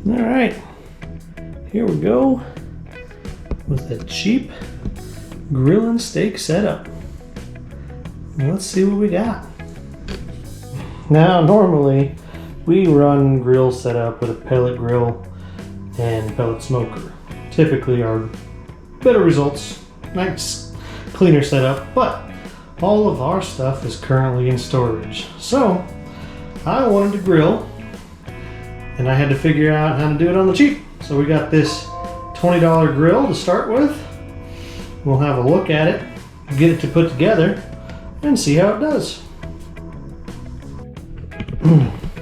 Alright, here we go with a cheap grill and steak setup. Let's see what we got. Now, normally we run grill setup with a pellet grill and pellet smoker. Typically our better results, nice cleaner setup, but all of our stuff is currently in storage. So I wanted to grill and I had to figure out how to do it on the cheap. So we got this $20 grill to start with. We'll have a look at it, get it to put together, and see how it does.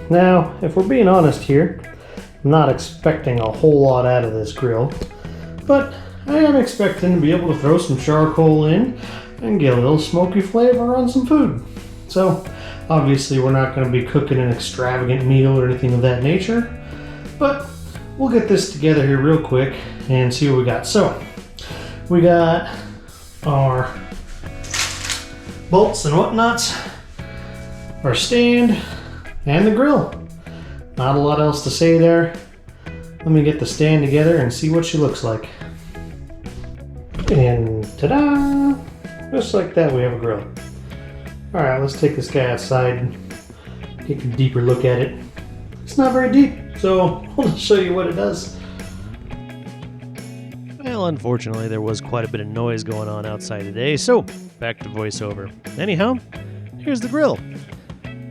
Now, if we're being honest here, I'm not expecting a whole lot out of this grill, but I am expecting to be able to throw some charcoal in and get a little smoky flavor on some food. So obviously we're not going to be cooking an extravagant meal or anything of that nature, but we'll get this together here real quick and see what we got. So we got our bolts and whatnots, our stand, and the grill. Not a lot else to say there. Let me get the stand together and see what she looks like. And ta-da! Just like that, we have a grill. Alright, let's take this guy outside and take a deeper look at it. It's not very deep, so I'll just show you what it does. Well, unfortunately, there was quite a bit of noise going on outside today, so back to voiceover. Anyhow, here's the grill.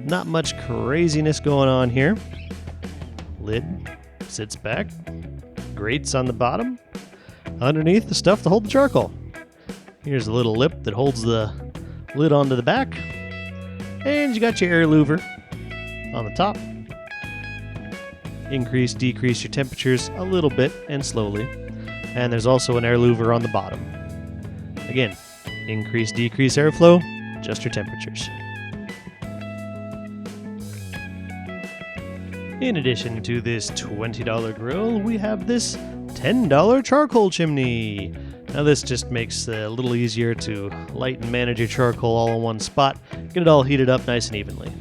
Not much craziness going on here. Lid sits back. Grates on the bottom. Underneath, the stuff to hold the charcoal. Here's a little lip that holds the lid onto the back. And you got your air louver on the top. Increase, decrease your temperatures a little bit and slowly. And there's also an air louver on the bottom. Again, increase, decrease airflow, adjust your temperatures. In addition to this $20 grill, we have this $10 charcoal chimney. Now this just makes it a little easier to light and manage your charcoal all in one spot, get it all heated up nice and evenly.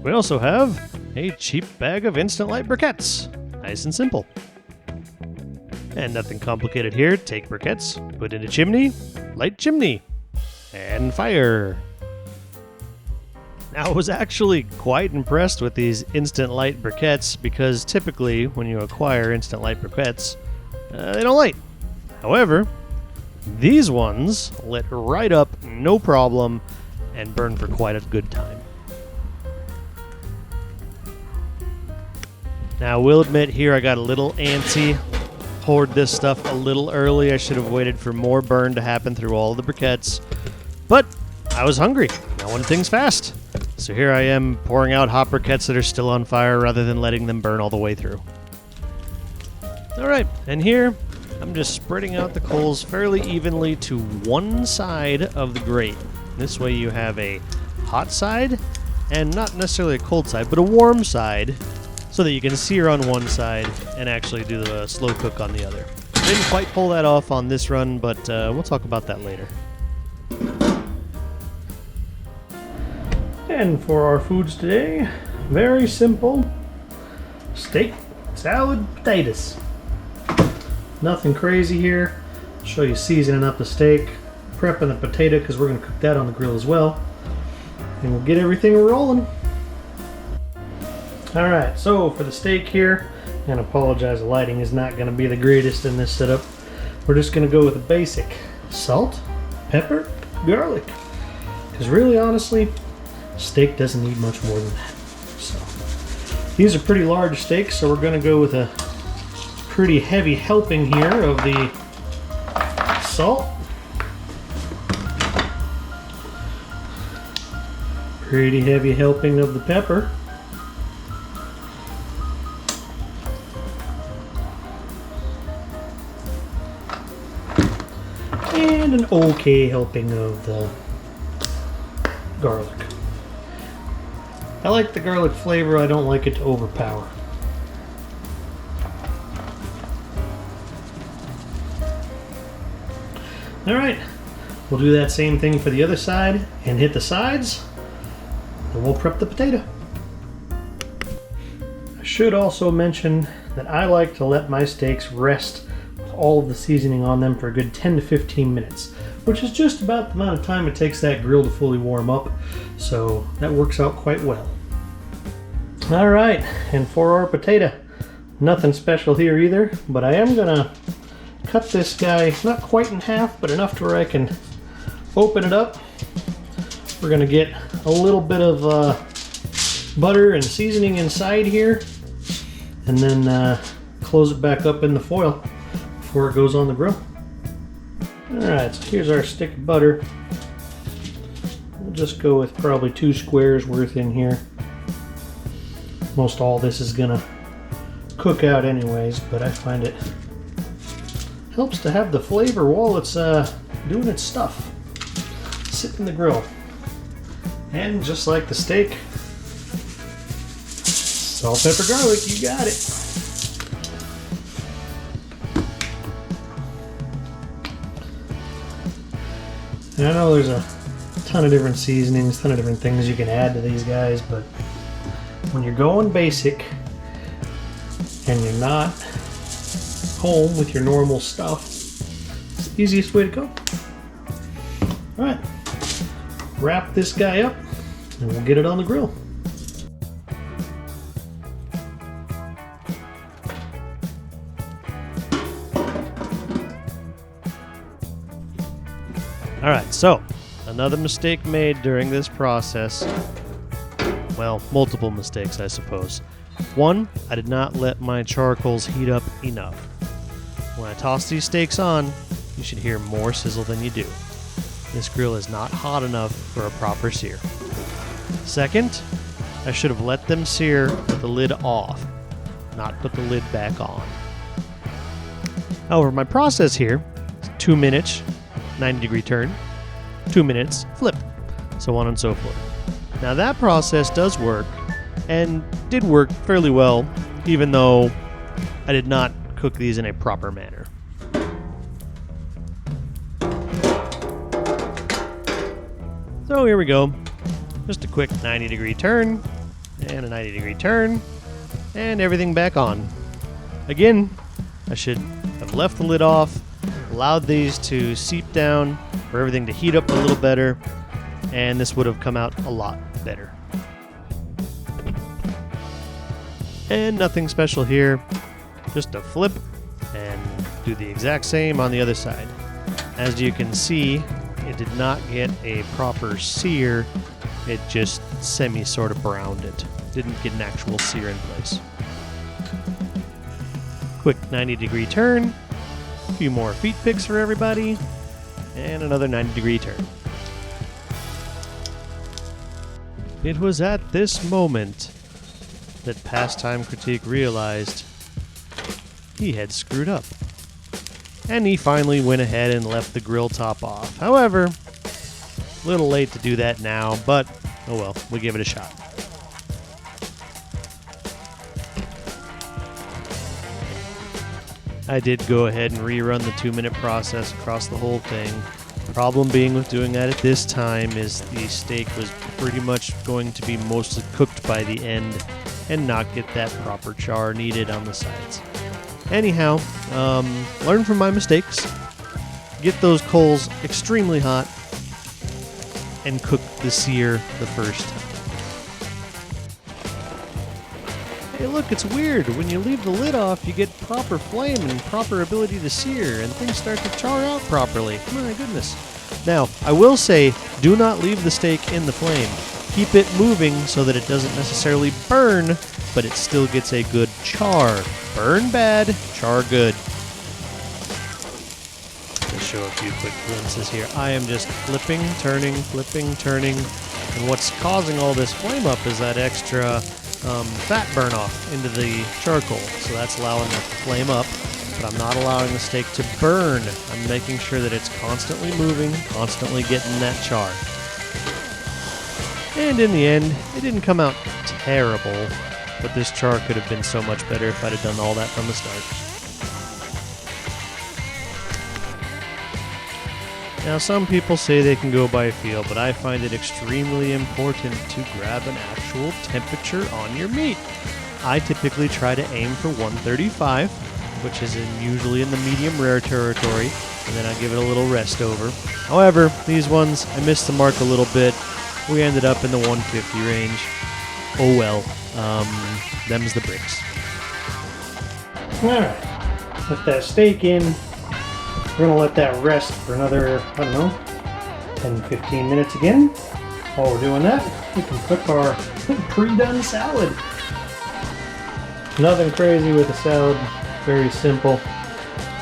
We also have a cheap bag of instant light briquettes. Nice and simple. And nothing complicated here. Take briquettes, put in a chimney, light chimney, and fire. Now, I was actually quite impressed with these instant light briquettes because typically when you acquire instant light briquettes, they don't light. However, these ones lit right up, no problem, and burn for quite a good time. Now, I will admit here I got a little antsy. Poured this stuff a little early. I should have waited for more burn to happen through all the briquettes. But I was hungry. I wanted things fast. So here I am pouring out hot briquettes that are still on fire rather than letting them burn all the way through. Alright, and here I'm just spreading out the coals fairly evenly to one side of the grate. This way you have a hot side and not necessarily a cold side, but a warm side so that you can sear on one side and actually do the slow cook on the other. Didn't quite pull that off on this run, but we'll talk about that later. And for our foods today, very simple. Steak, salad, potatoes. Nothing crazy here. I'll show you seasoning up the steak, prepping the potato because we're going to cook that on the grill as well. And we'll get everything rolling. Alright, so for the steak here, and apologize, the lighting is not going to be the greatest in this setup. We're just going to go with the basic salt, pepper, garlic. Because really, honestly, steak doesn't need much more than that. So these are pretty large steaks, so we're going to go with a pretty heavy helping here of the salt. Pretty heavy helping of the pepper. And an okay helping of the garlic. I like the garlic flavor, I don't like it to overpower. Alright, we'll do that same thing for the other side and hit the sides, and we'll prep the potato. I should also mention that I like to let my steaks rest with all of the seasoning on them for a good 10 to 15 minutes, which is just about the amount of time it takes that grill to fully warm up, so that works out quite well. All right, and for our potato, nothing special here either, but I am gonna cut this guy not quite in half, but enough to where I can open it up. We're gonna get a little bit of butter and seasoning inside here, and then close it back up in the foil before it goes on the grill. Alright, so here's our stick of butter. We'll just go with probably 2 squares worth in here. Most all this is gonna cook out anyways, but I find it helps to have the flavor while it's doing its stuff. Sit in the grill. And just like the steak, salt, pepper, garlic, you got it. And I know there's a ton of different seasonings, ton of different things you can add to these guys, but when you're going basic and you're not home with your normal stuff, it's the easiest way to go. Alright, wrap this guy up and we'll get it on the grill. Alright, so another mistake made during this process. Well, multiple mistakes, I suppose. One, I did not let my charcoals heat up enough. When I toss these steaks on, you should hear more sizzle than you do. This grill is not hot enough for a proper sear. Second, I should have let them sear with the lid off, not put the lid back on. However, my process here is 2 minutes, 90-degree turn, 2 minutes, flip, so on and so forth. Now that process does work, and did work fairly well, even though I did not cook these in a proper manner. So here we go. Just a quick 90-degree turn, and a 90-degree turn, and everything back on. Again, I should have left the lid off, allowed these to seep down, for everything to heat up a little better, and this would have come out a lot better. And nothing special here, just a flip and do the exact same on the other side. As you can see, it did not get a proper sear, it just sort of browned it. Didn't get an actual sear in place. Quick 90-degree turn, a few more feet picks for everybody, and another 90-degree turn. It was at this moment that Pastime Critique realized he had screwed up. And he finally went ahead and left the grill top off. However, a little late to do that now, but oh well, we'll give it a shot. I did go ahead and rerun the 2-minute process across the whole thing. Problem being with doing that at this time is the steak was pretty much going to be mostly cooked by the end and not get that proper char needed on the sides. Anyhow, learn from my mistakes, get those coals extremely hot, and cook the sear the first. Hey look, it's weird. When you leave the lid off, you get proper flame and proper ability to sear, and things start to char out properly. My goodness. Now, I will say, do not leave the steak in the flame. Keep it moving so that it doesn't necessarily burn, but it still gets a good char. Burn bad, char good. Let's show a few quick glimpses here. I am just flipping, turning, and what's causing all this flame up is that extra fat burn off into the charcoal. So that's allowing it to flame up, but I'm not allowing the steak to burn. I'm making sure that it's constantly moving, constantly getting that char. And in the end, it didn't come out terrible, but this char could have been so much better if I'd have done all that from the start. Now, some people say they can go by feel, but I find it extremely important to grab an actual temperature on your meat. I typically try to aim for 135, which is usually in the medium rare territory, and then I give it a little rest over. However, these ones, I missed the mark a little bit. We ended up in the 150 range. Oh well, them's the bricks. Alright, put that steak in. We're gonna let that rest for another, I don't know, 10-15 minutes again. While we're doing that, we can cook our pre-done salad. Nothing crazy with the salad, very simple.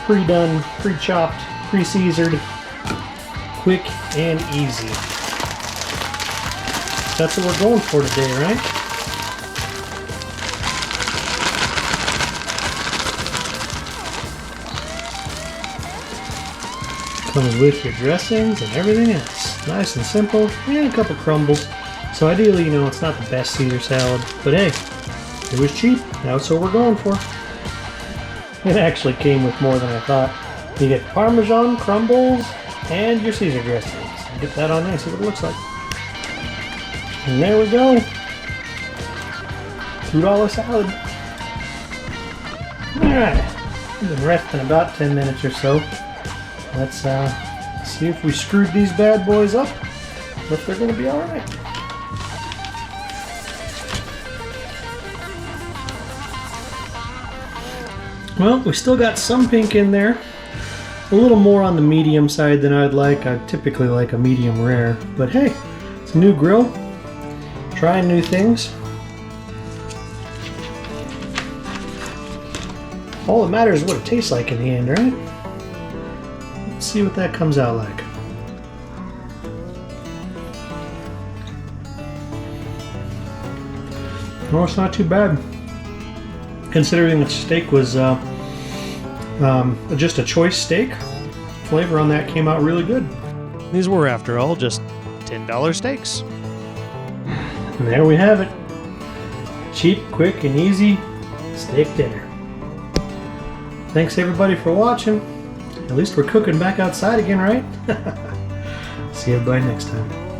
Pre-done, pre-chopped, pre-seasored, quick and easy. That's what we're going for today, right? Comes with your dressings and everything else. Nice and simple, and a couple crumbles. So ideally, you know, it's not the best Caesar salad, but hey, it was cheap. That's what we're going for. It actually came with more than I thought. You get Parmesan, crumbles, and your Caesar dressings. Get that on there, see what it looks like. And there we go. $2 salad. Alright, we've been resting about 10 minutes or so. Let's see if we screwed these bad boys up, or if they're going to be alright. Well, we still got some pink in there. A little more on the medium side than I'd like. I typically like a medium rare. But hey, it's a new grill. Trying new things. All that matters is what it tastes like in the end, right? Let's see what that comes out like. Oh, it's not too bad. Considering the steak was just a choice steak, flavor on that came out really good. These were, after all, just $10 steaks. And there we have it. Cheap, quick, and easy steak dinner. Thanks everybody for watching. At least we're cooking back outside again, right? See everybody next time.